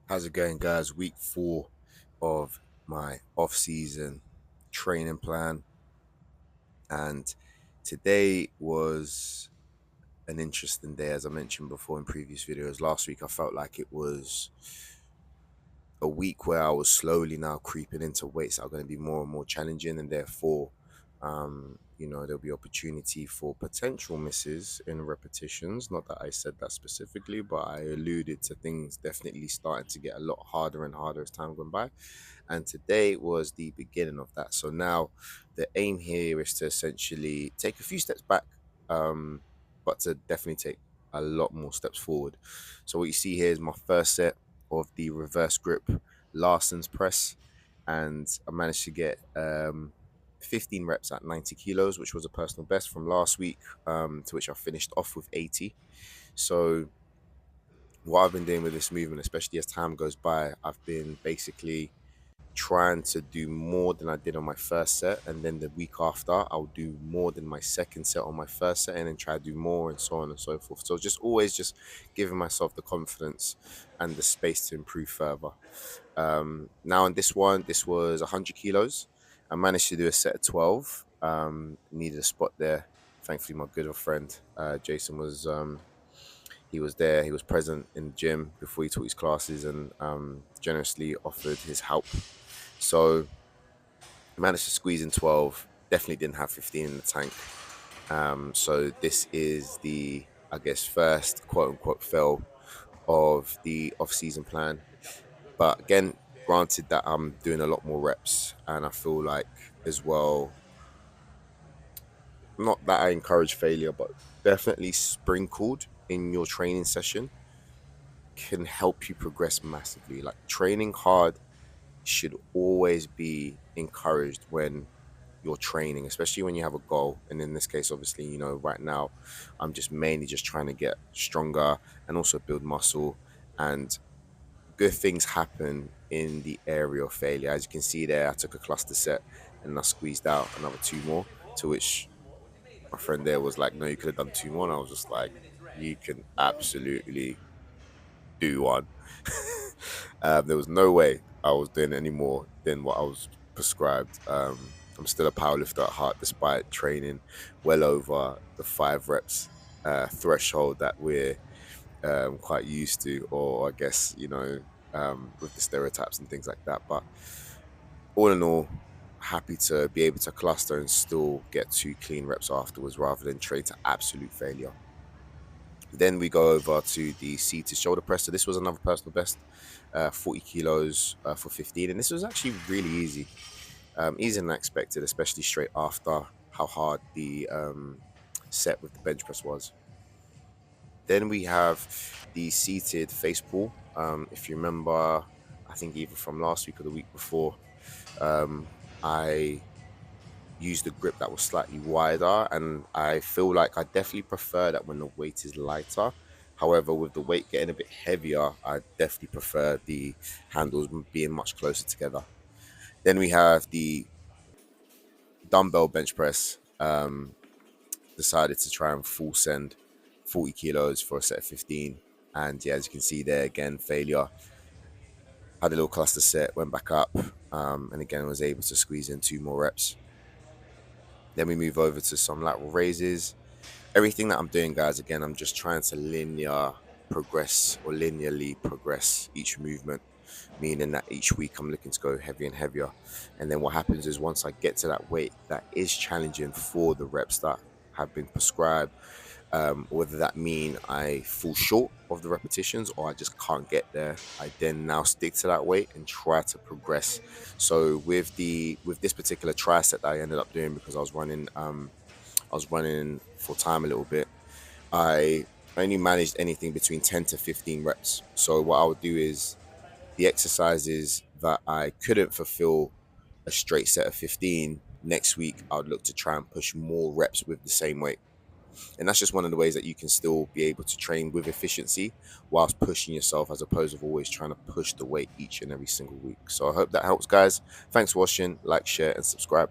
How's it going, guys? Week 4 of my off-season training plan, and today was an interesting day, as I mentioned before in previous videos. Last week, I felt like it was a week where I was slowly now creeping into weights that are going to be more and more challenging, and therefore, there'll be opportunity for potential misses in repetitions. Not that I said that specifically, but I alluded to things definitely starting to get a lot harder and harder as time went by. And today was the beginning of that. So now the aim here is to essentially take a few steps back, but to definitely take a lot more steps forward. So what you see here is my first set of the reverse grip Larson's press, and I managed to get 15 reps at 90 kilos, which was a personal best from last week, to which I finished off with 80. So what I've been doing with this movement, especially as time goes by, I've been basically trying to do more than I did on my first set, and then the week after I'll do more than my second set on my first set, and then try to do more, and so on and so forth. So just always just giving myself the confidence and the space to improve further. Now in this one, this was 100 kilos. I managed to do a set of 12. Needed a spot there. Thankfully, my good friend Jason was he was there. He was present in the gym before he taught his classes, and generously offered his help. So I managed to squeeze in 12. Definitely didn't have 15 in the tank. So this is the, I guess, first quote unquote fail of the off-season plan. But again, granted that I'm doing a lot more reps, and I feel like as well, not that I encourage failure, but definitely sprinkled in your training session can help you progress massively. Like training hard should always be encouraged when you're training, especially when you have a goal. And in this case, obviously, right now I'm just mainly just trying to get stronger and also build muscle. And good things happen in the area of failure. As you can see there, I took a cluster set and I squeezed out another two more, to which my friend there was like, no, you could have done two more. And I was just like, you can absolutely do one. There was no way I was doing any more than what I was prescribed. I'm still a powerlifter at heart, despite training well over the 5 reps threshold that we're quite used to, or I guess, with the stereotypes and things like that. But all in all, happy to be able to cluster and still get 2 clean reps afterwards rather than train to absolute failure. Then we go over to the seated shoulder press. So this was another personal best, 40 kilos for 15. And this was actually really easy, easier than I expected, especially straight after how hard the set with the bench press was. Then we have the seated face pull. If you remember, I think either from last week or the week before, I used a grip that was slightly wider, and I feel like I definitely prefer that when the weight is lighter. However, with the weight getting a bit heavier, I definitely prefer the handles being much closer together. Then we have the dumbbell bench press. Decided to try and full send 40 kilos for a set of 15. And yeah, as you can see there, again, failure. Had a little cluster set, went back up, and again was able to squeeze in 2 more reps. Then we move over to some lateral raises. Everything that I'm doing, guys, again, I'm just trying to linearly progress each movement, meaning that each week I'm looking to go heavier and heavier. And then what happens is once I get to that weight that is challenging for the reps that have been prescribed, whether that mean I fall short of the repetitions or I just can't get there, I then now stick to that weight and try to progress. So with this particular tricep that I ended up doing, because I was running for time a little bit, I only managed anything between 10 to 15 reps. So what I would do is the exercises that I couldn't fulfill a straight set of 15, next week I would look to try and push more reps with the same weight. And that's just one of the ways that you can still be able to train with efficiency whilst pushing yourself, as opposed to always trying to push the weight each and every single week. So I hope that helps, guys. Thanks for watching. Like, share, and subscribe.